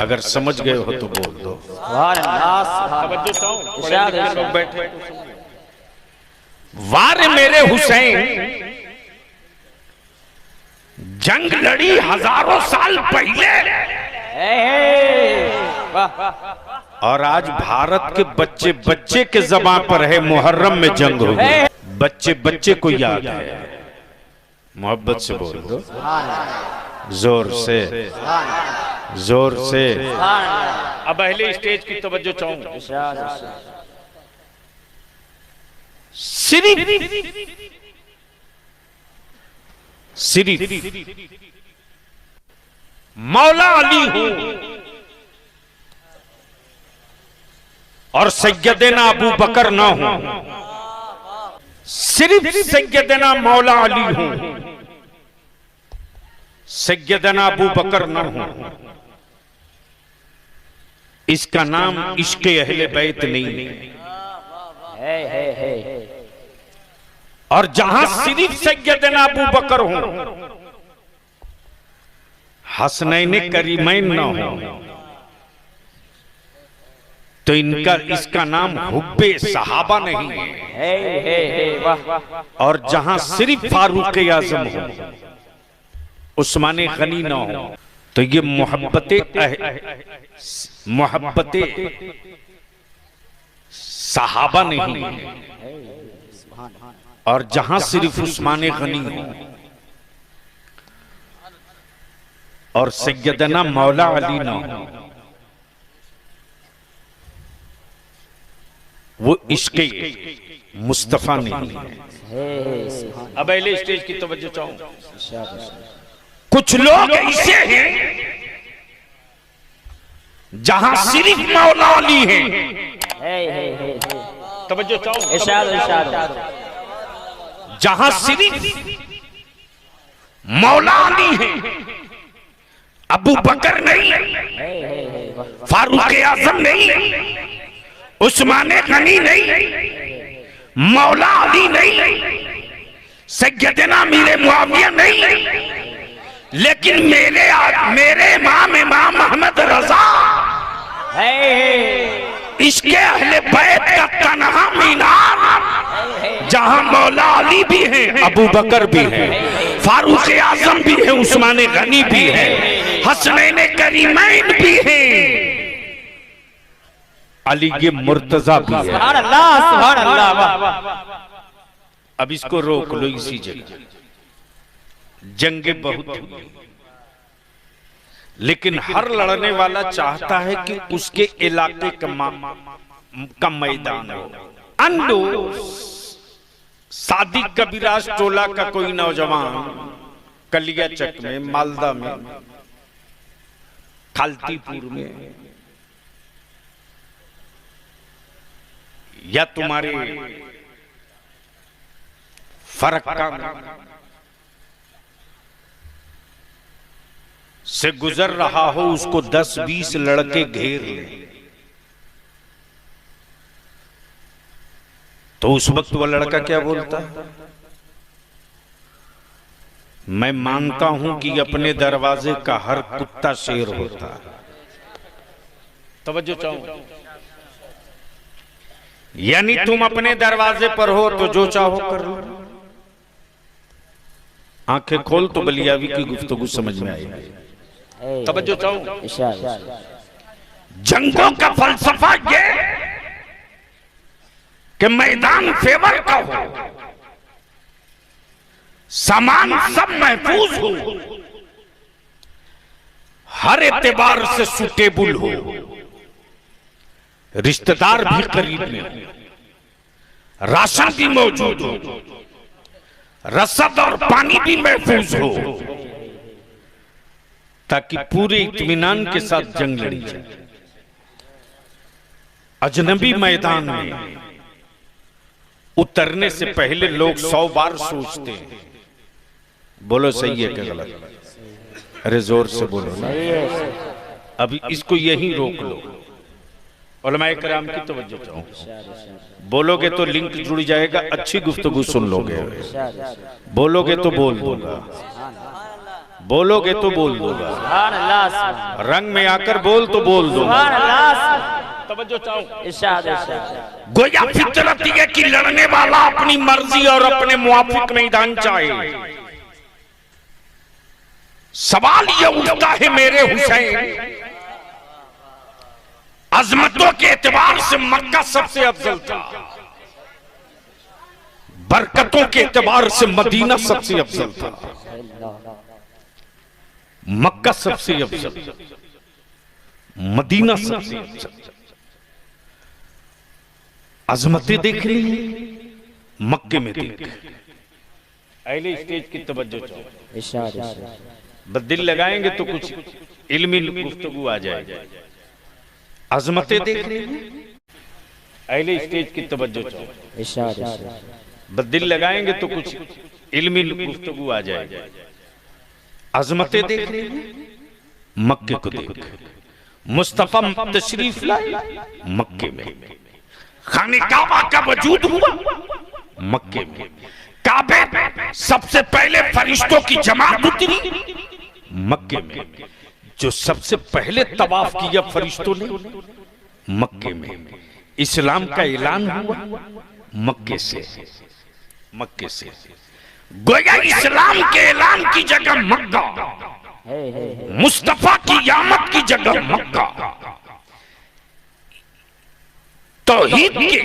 अगर समझ गए हो तो बोल दो। बैठे वार मेरे हुसैन जंग लड़ी हजारों साल पहले, और आज भारत के बच्चे बच्चे के ज़बान पर है मुहर्रम में जंग हुई। बच्चे बच्चे को याद है। मोहब्बत से बोल दो, जोर से, जोर से। अब अहले स्टेज की तवज्जो चाहूं। सिर्फ मौला अली हूं और सैयदना अबू बकर ना हूं। सिर्फ सैयदना मौला अली हूं, सैयदना अबू बकर ना हूं। इसका नाम इश्क़े अहले बैत नहीं है। और जहां सिर्फ सैयदना अबू बकर हूं, हसनैन करीमैन ना हो, तो इनका इसका नाम हुब्बे सहाबा नहीं है। और जहां सिर्फ फारूक आजम हो, उस्मान गनी ना हो, तो ये मोहब्बते सहाबा नहीं है। और जहां सिर्फ उस्मान गनी हो और सैयदना मौला अली ना हो, वो इश्क़े मुस्तफा नहीं है। अब अहले स्टेज की तवज्जो चाहूं। कुछ लोग ऐसे हैं जहां सिर्फ मौला अली है। तवज्जो चाहूं। जहां सिर्फ मौला अली है, अबू बकर नहीं, फारूक आजम नहीं, उस्मान गनी नहीं, मौला अली नहीं, सैयदना मीर मुआविया नहीं, लेकिन मेरे इमाम अहमद रजा इसके अहले बैत का तन्हा मीनार, जहां मौला अली भी है, अबू बकर भी है, फारूक आजम भी है, उस्मान गनी भी है, हसनैन करीमैन भी है, अली के मुर्तजा भी है। सुभान अल्लाह। अब इसको रोक लो इसी जगह। जंगे बहुत हुई, लेकिन हर लड़ने वाला चाहता है कि उसके इलाके का मैदान हो। अंडो सादी कबीराज टोला का कोई नौजवान कलियाचक में, मालदा में, खालतीपुर में, या तुम्हारे फरक्का में से गुजर रहा हो, उसको 10-20 लड़के घेर ले, तो उस वक्त वह लड़का क्या बोलता है? मैं मानता हूं कि अपने दरवाजे का हर कुत्ता शेर होता है। तवज्जो चाहूं। यानी तुम अपने दरवाजे पर हो तो जो चाहो कर लो। आंखें खोल तो बलियावी की गुफ्तगू समझ में आएगी। तवज्जो चाहूं। जंगों का फलसफा ये कि मैदान फेवर का हो, सामान सब महफूज हो, हर एतबार से सुटेबल हो, रिश्तेदार भी करीब में हो, राशन भी मौजूद हो, रसद और पानी भी महफूज हो, ताकि पूरे इत्मीनान के साथ जंग लड़ी जाए। अजनबी मैदान में उतरने से पहले लोग 100 बार सोचते हैं। बोलो सही है क्या गलत? अरे जोर से बोलो ना। अभी इसको यहीं रोक लो। उलमाए किराम की तवज्जो चाहूं। बोलोगे तो लिंक जुड़ जाएगा, अच्छी गुफ्तगू सुन लोगे। बोलोगे तो बोल दूंगा, बोलोगे तो बोल दूंगा, सुभान अल्लाह, रंग में आकर बोल तो बोल दूंगा। सुभान अल्लाह, तवज्जो चाहो, इरशाद इरशाद। गोया फितरत ये कि लड़ने वाला अपनी मर्जी और अपने मुआफिक मैदान चाहे। सवाल ये उठता है मेरे हुसैन, अजमतों के एतबार से मक्का सबसे अफजल था, बरकतों के एतबार से मदीना सबसे अफजल था। मक्का सबसे अफजल, मदीना सबसे अफजल। अजमतें देख ली मक्के में देख। अगले स्टेज की तवज्जो चाहो, इरशाद इरशाद। बस दिल लगाएंगे तो कुछ इल्मी गुफ्तगू आ जाएगी। अजमतें देख ली, अगले स्टेज की तवज्जो चाहो, इरशाद इरशाद। बस दिल लगाएंगे तो कुछ इल्मी गुफ्तगू आ जाएगी। अजमतें देख ली, मक्के को देख। मुस्तफा तशरीफ लाए मक्के में, खाने काबा का वजूद हुआ मक्के में, काबे सबसे पहले फरिश्तों की जमात उतरी मक्के में, जो सबसे पहले तवाफ किया फरिश्तों ने मक्के में, इस्लाम का ऐलान हुआ मक्के से, मक्के से। गोया इस्लाम के ऐलान की जगह मक्का, मुस्तफा की यामत की जगह मक्का, तौहीद के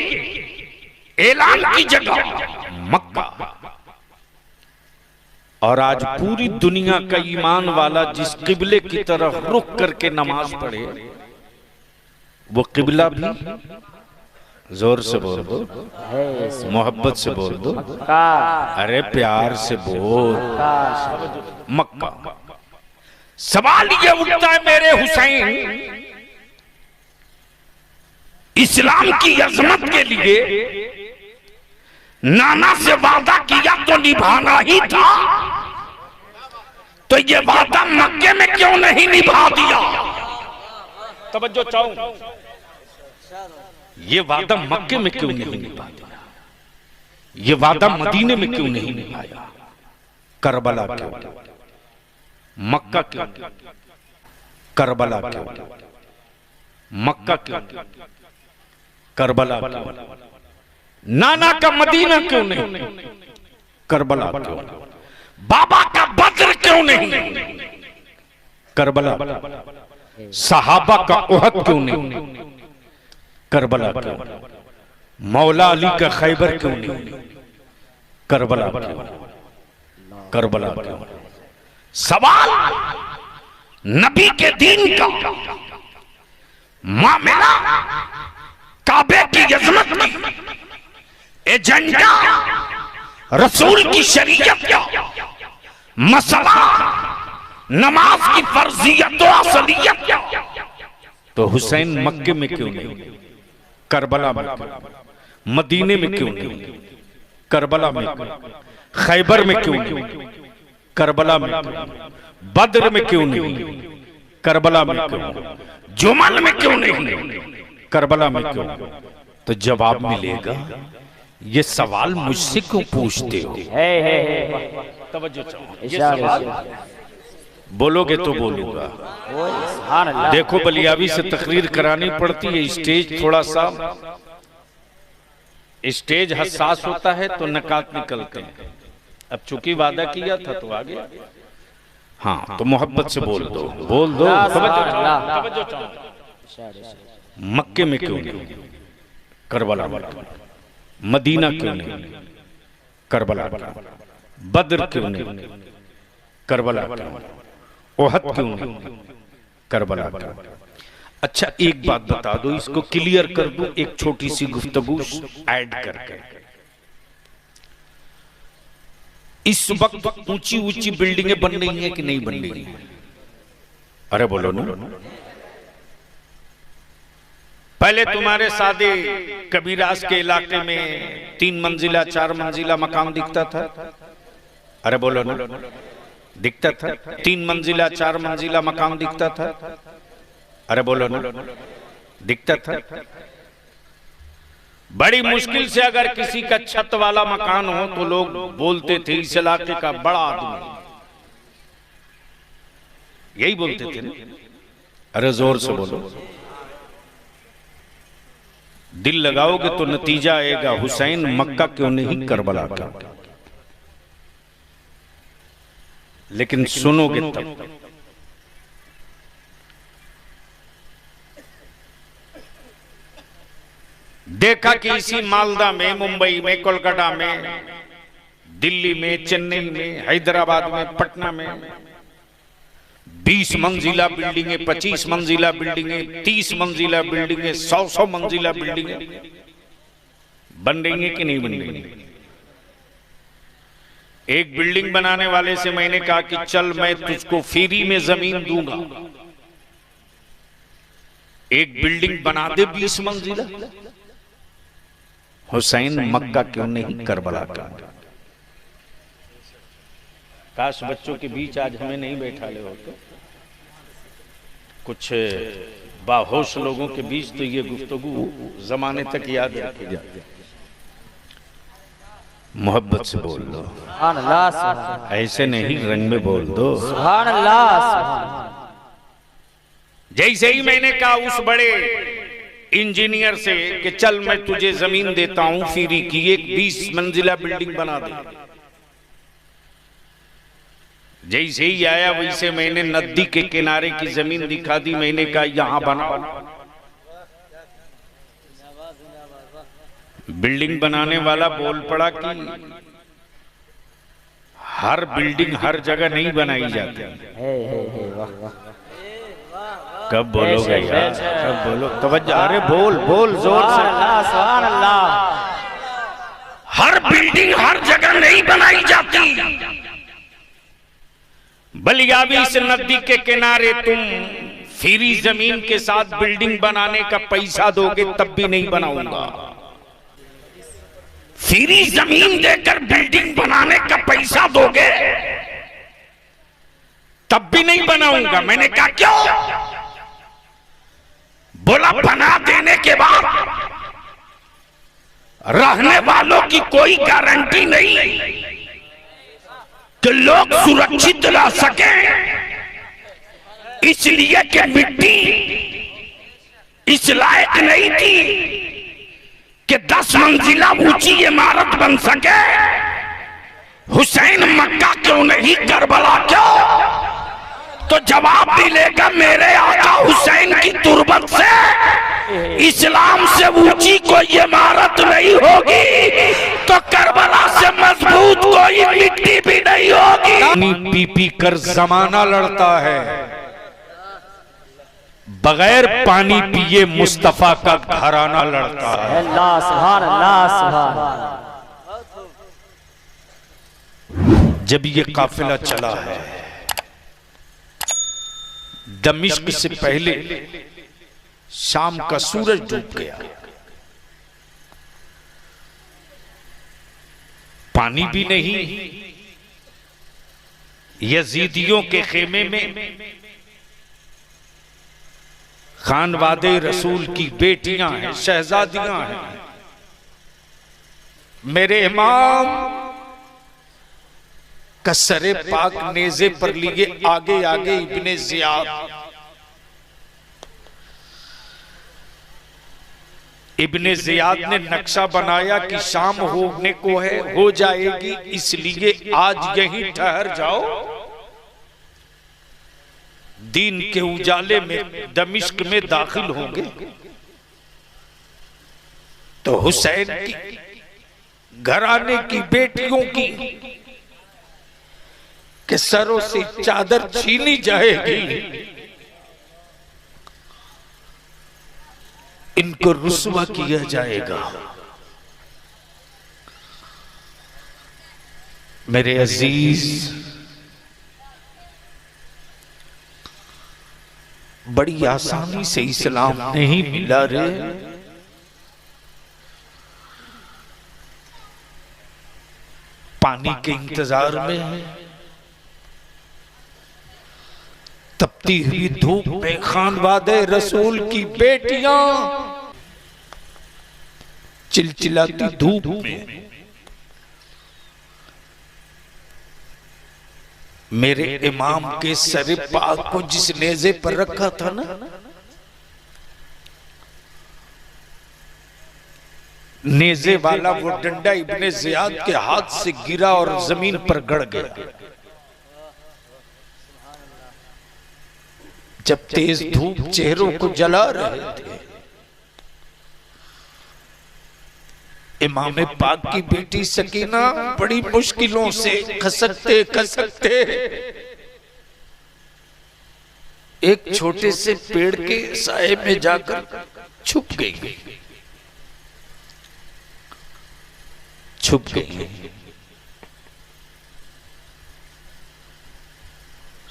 ऐलान की जगह मक्का। और आज पूरी दुनिया का ईमान वाला जिस किबले की तरफ रुख करके नमाज पढ़े, वो किबला भी, जोर से बोल दो, मोहब्बत से बोल दो, अरे प्यार से बोल, मक्का। सवाल ये उठता है मेरे हुसैन, इस्लाम की अजमत के लिए नाना से वादा किया तो निभाना ही था, तो ये वादा मक्के में क्यों नहीं निभा दिया? तवज्जो चाहो, ये वादा मक्के में क्यों नहीं निभा दिया? ये वादा मदीने में क्यों नहीं निभाया? करबला क्यों? मक्का क्यों? करबला क्यों? मक्का क्यों? करबला क्यों? नाना का मदीना क्यों नहीं? करबला क्यों? बाबा का बद्र क्यों नहीं? करबला। सहाबा का उहद क्यों नहीं? करबला क्यों? मौला अली का खैबर क्यों नहीं? करबला क्यों? करबला क्यों? सवाल नबी के दीन का मामला, काबे की अज़मत की एजेंडा, रसूल की शरीयत का मसला, नमाज की फर्जियत और असलियत का, तो हुसैन मक्के में क्यों नहीं? करबला में क्यों? मदीने में क्यों नहीं? करबला में क्यों? खैबर में क्यों नहीं? करबला में क्यों? बद्र में क्यों नहीं? करबला में क्यों? जुमल में क्यों नहीं? करबला में क्यों? तो जवाब मिलेगा। ये सवाल मुझसे क्यों पूछते हो? तवज्जो चाहो, बोलोगे तो बोलूंगा। देखो बलियावी से तकरीर करानी पड़ती है, स्टेज थोड़ा सा स्टेज हसास होता है तो नकात निकलते हैं। अब चूंकि वादा किया था तो आ गया। हाँ तो मोहब्बत से बोल दो, बोल दो। तवज्जो चाहो, मक्के में क्यों नहीं? करबला में। मदीना क्यों नहीं? करबला। बद्र क्यों नहीं? करबला। ओहद क्यों नहीं? करबला। अच्छा एक बात बता दो, इसको क्लियर कर दूं एक छोटी सी गुफ्तगू ऐड करके। इस वक्त ऊंची ऊंची बिल्डिंगें बन रही हैं कि नहीं बन रही हैं? अरे बोलो ना। पहले तुम्हारे सादे कबीरास के इलाके में 3 मंजिला 4 मंजिला मकान दिखता था। अरे बोलो ना, दिखता था। 3 मंजिला 4 मंजिला मकान दिखता था। अरे बोलो ना, दिखता था। बड़ी मुश्किल से अगर किसी का छत वाला मकान हो तो लोग बोलते थे इस इलाके का बड़ा आदमी। यही बोलते थे ना। अरे जोर से बोलो। दिल लगाओगे तो नतीजा आएगा। हुसैन मक्का क्यों नहीं करबला का। लेकिन सुनोगे तब। देखा कि इसी मालदा में, मुंबई में, कोलकाता में, दिल्ली में, चेन्नई में, हैदराबाद में, पटना में 20 मंजिला बिल्डिंगें, 25 मंजिला बिल्डिंगें, 30 मंजिला बिल्डिंगें, 100 मंजिला बिल्डिंगें बन रही हैं कि नहीं बन रही हैं। एक बिल्डिंग बनाने वाले से मैंने कहा कि चल मैं तुझको फ्री में जमीन दूंगा, एक बिल्डिंग बना दे 20 मंजिला। हुसैन मक्का क्यों नहीं करबला का। काश बच्चों के बीच आज हमें नहीं बैठा ले हो तो कुछ बाहोश लोगों के बीच तो ये गुफ्तगू जमाने तक याद रखी जाती। मोहब्बत से बोल दो, ऐसे नहीं रंग में बोल दो। जैसे ही मैंने कहा उस बड़े इंजीनियर से कि चल मैं तुझे जमीन देता हूं फ्री की, एक 20 मंजिला बिल्डिंग बना दे, जैसे ही आया वैसे मैंने नदी के किनारे की जमीन दिखा दी। मैंने कहा यहां बनाओ। बिल्डिंग बनाने वाला बोल पड़ा कि हर बिल्डिंग हर जगह नहीं बनाई जाती। कब बोलोगे यार, कब बोलो तवज्जो। अरे बोल बोल जोर से। हर बिल्डिंग हर जगह नहीं बनाई जाती। बलियाबी इस नदी के किनारे तुम फ्री जमीन के साथ बिल्डिंग बनाने का पैसा दोगे तब भी नहीं बनाऊंगा। फ्री जमीन देकर बिल्डिंग बनाने का पैसा दोगे तब भी नहीं बनाऊंगा। मैंने कहा क्यों? बोला बना देने के बाद रहने वालों की कोई गारंटी नहीं कि लोग सुरक्षित रह सके, इसलिए कि मिट्टी इस लायक नहीं थी कि 10 मंजिला ऊंची इमारत बन सके। हुसैन मक्का क्यों नहीं करबला क्यों? तो जवाब मिलेगा मेरे आका हुसैन की तुरबत से इस्लाम से ऊंची कोई इमारत नहीं होगी, तो करबला से मजबूत कोई मिट्टी भी नहीं होगी। पानी पी पी कर जमाना लड़ता है, बगैर पानी पिए मुस्तफा का घराना लड़ता है। अल्लाह सुभान अल्लाह सुभान। जब ये काफिला चला है दमिश्क से पहले शाम का सूरज डूब गया, पानी भी नहीं। यजीदियों के खेमे में खानवादे रसूल की बेटियां हैं, शहजादियां हैं। मेरे इमाम कसरे पाक नेज़े पर लिए आगे आगे इब्ने ज़ियाद। इब्ने ज़ियाद ने नक्शा बनाया कि शाम होने को है, हो जाएगी, इसलिए आज यहीं ठहर जाओ। दीन के उजाले में दमिश्क में दाखिल होंगे तो हुसैन की घराने की बेटियों की के सरों से चादर छीनी जाएगी, इनको रुस्वा किया जाएगा। मेरे अजीज, बड़ी आसानी से इस्लाम नहीं मिला रे। पानी के इंतजार में, तपती हुई धूप में खानवादे रसूल की बेटियां चिलचिलाती धूप में मेरे इमाम के सर पाक को जिस नेज़े पर रखा था ना, नेज़े वाला वो डंडा इब्ने ज़ियाद के हाथ से गिरा और जमीन पर गड़ गया। जब तेज धूप चेहरों को जला रहे थे, इमाम पाक की बेटी सकीना बड़ी मुश्किलों से खसकते खसकते एक छोटे से पेड़ के साए में जाकर छुप गई।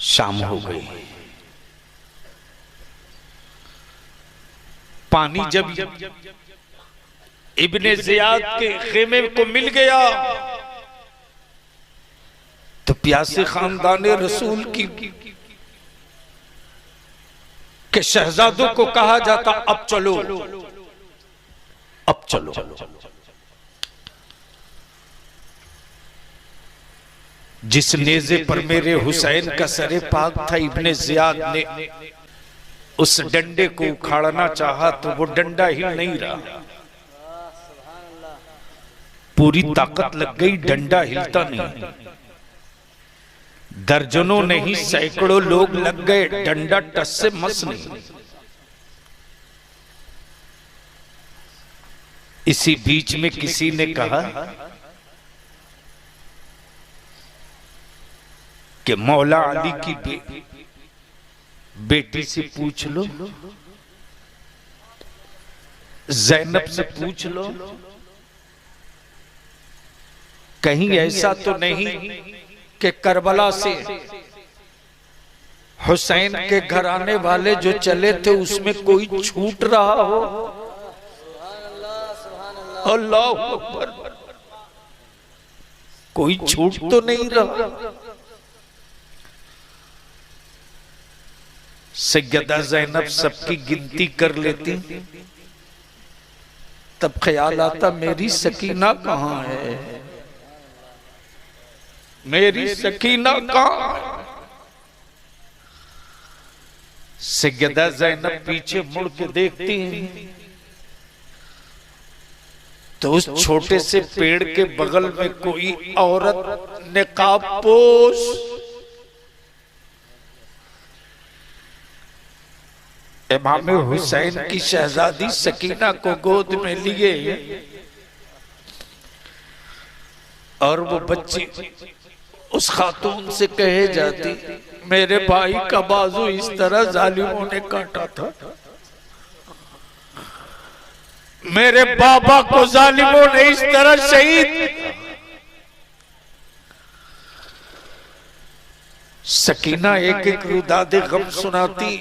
शाम हो गई। पानी जब इब्ने ज़ियाद के खेमे को मिल गया तो प्यासे खानदान रसूल की के शहजादों को कहा जाता, अब चलो, अब चलो। जिस नेज़े पर मेरे हुसैन का सरे पाक था, इब्ने ज़ियाद ने उस डंडे को उखाड़ना चाहा तो वो डंडा हिल नहीं रहा। पूरी ताकत लग गई, डंडा हिलता नहीं। दर्जनों नहीं सैकड़ों लोग लग गए, डंडा टस से मस नहीं। इसी बीच में किसी ने कहा कि मौला अली की बेटी से पूछ लो, ज़ैनब से पूछ लो, कहीं ऐसा तो नहीं कि करबला से हुसैन के घराने वाले जो चले थे उसमें कोई छूट रहा हो। अल्लाह अकबर, कोई छूट तो नहीं रहा। सैयदा ज़ैनब सबकी गिनती कर लेती, तब ख्याल आता मेरी सकीना कहाँ है, मेरी सकीना कहाँ है। सैयदा ज़ैनब पीछे मुड़ के देखती हैं तो उस छोटे से पेड़ के बगल में कोई औरत निकाब पोश इमाम हुसैन की शहजादी सकीना को गोद में लिए और वो बच्ची उस खातून से कहे जाती, मेरे भाई का बाजू इस तरह जालिमों ने काटा था, मेरे बाबा को जालिमों ने इस तरह शहीद। सकीना एक एक रुदादे गम सुनाती।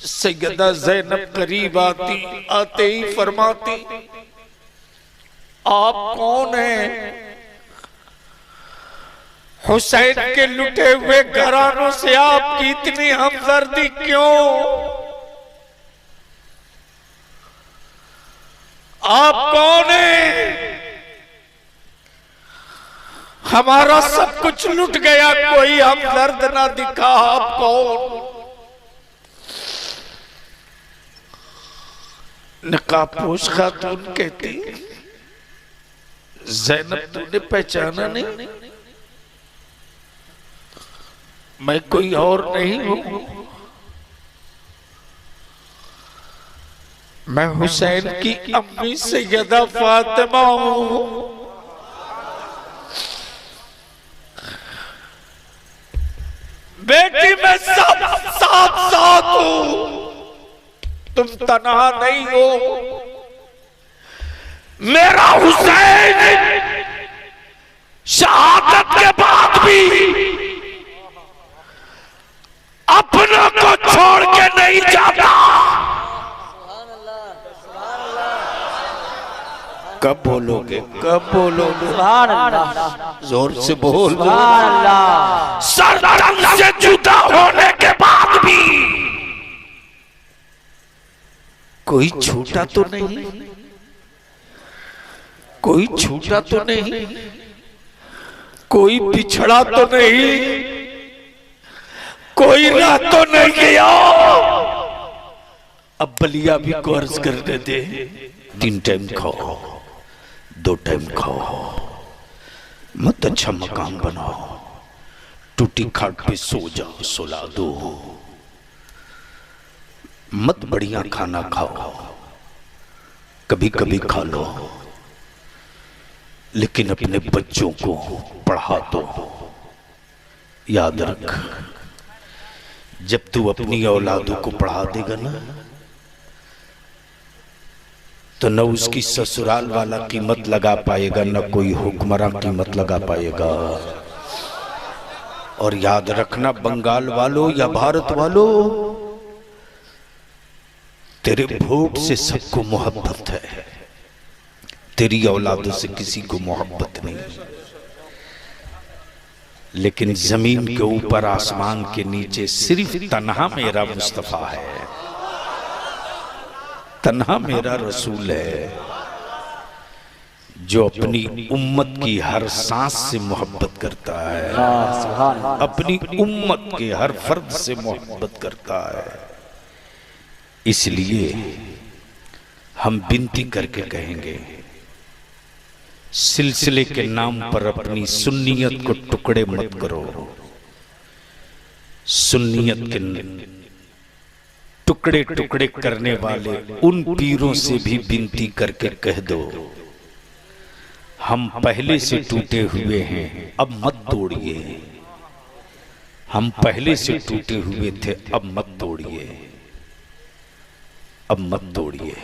सैयदा ज़ैनब करीब आते ही फरमाती, आप कौन हैं? हुसैन के लुटे हुए घरानों से आपकी इतनी हमदर्दी क्यों? आप कौन हैं? हमारा सब कुछ लुट गया, कोई हमदर्द ना दिखा, आप कौन? नकाबपोश खातून कहती, ज़ैनब तूने पहचाना नहीं? मैं कोई और नहीं हूं, मैं हुसैन की अम्मी सैयदा फातिमा हूं। बेटी मैं सब साथ हूं, तुम तन्हा नहीं हो। मेरा हुसैन शहादत के बाद भी अपनों को छोड़ के नहीं जाता। कब बोलोगे, कब बोलोगे? जोर से बोल। सरदर्द से जुदा होने के बाद भी कोई छूटा तो नहीं, कोई छूटा तो नहीं, कोई पिछड़ा तो नहीं। कोई रह तो नहीं गया। अब बलिया भी को अर्ज करने दे, 3 टाइम खाओ, 2 टाइम खाओ, मत अच्छा मकान बनाओ, टूटी खाट पे सो जाओ, सुला दो, मत बढ़िया खाना खाओ, कभी कभी खा लो, लेकिन अपने बच्चों को पढ़ा दो। याद रख, जब तू अपनी औलादों को पढ़ा देगा ना, तो न उसकी ससुराल वाला कीमत लगा पाएगा, न कोई हुक्मरान कीमत लगा पाएगा। और याद रखना बंगाल वालों या भारत वालों, तेरे वोट से सबको मोहब्बत है, तेरी औलादों से किसी को मोहब्बत नहीं। लेकिन जमीन के ऊपर आसमान के नीचे सिर्फ तन्हा मेरा मुस्तफा है, तन्हा मेरा रसूल है, जो अपनी उम्मत की हर सांस से मोहब्बत करता है, अपनी उम्मत के हर फर्द से मोहब्बत करता है। इसलिए हम विनती करके कहेंगे, सिलसिले के नाम पर अपनी सुन्नियत को टुकड़े मत करो। सुन्नियत के टुकड़े टुकड़े करने वाले उन पीरों से भी विनती करके कह दो, हम पहले से टूटे हुए हैं, अब मत तोड़िए। हम पहले से टूटे हुए थे, अब मत तोड़िए, अब मत तोड़िए।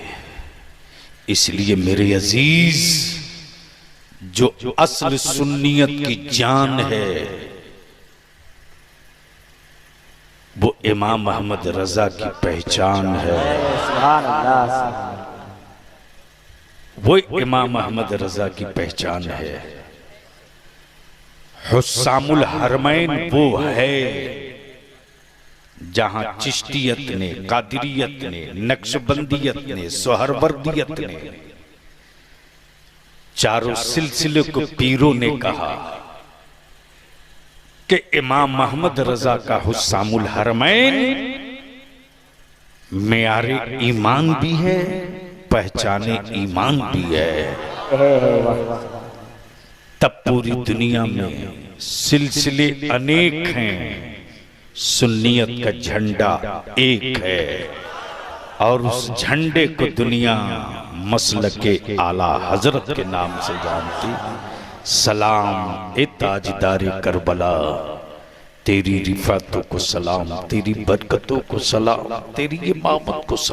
इसलिए मेरे अजीज, जो असल सुन्नियत की जान है वो इमाम अहमद रजा की पहचान है। वो इमाम अहमद रजा की पहचान है। हुस्सामुल हरमैन वो है जहां चिश्तियत ने, कादिरियत ने, नक्शबंदियत ने, सोहरवर्दियत ने, चारों सिलसिले को पीरों ने कहा कि इमाम अहमद रजा का हुस्सामुल हरमैन मेयारे ईमान भी है, पहचाने ईमान भी है। तब पूरी दुनिया में सिलसिले अनेक हैं, सुन्नियत का झंडा एक है, और उस झंडे को दुनिया मसलके आला हजरत के नाम से जानती। सलाम ए ताजदारे करबला, तेरी रिफातों को सलाम, तेरी बरकतों को सलाम, तेरी इमामत को सलाम।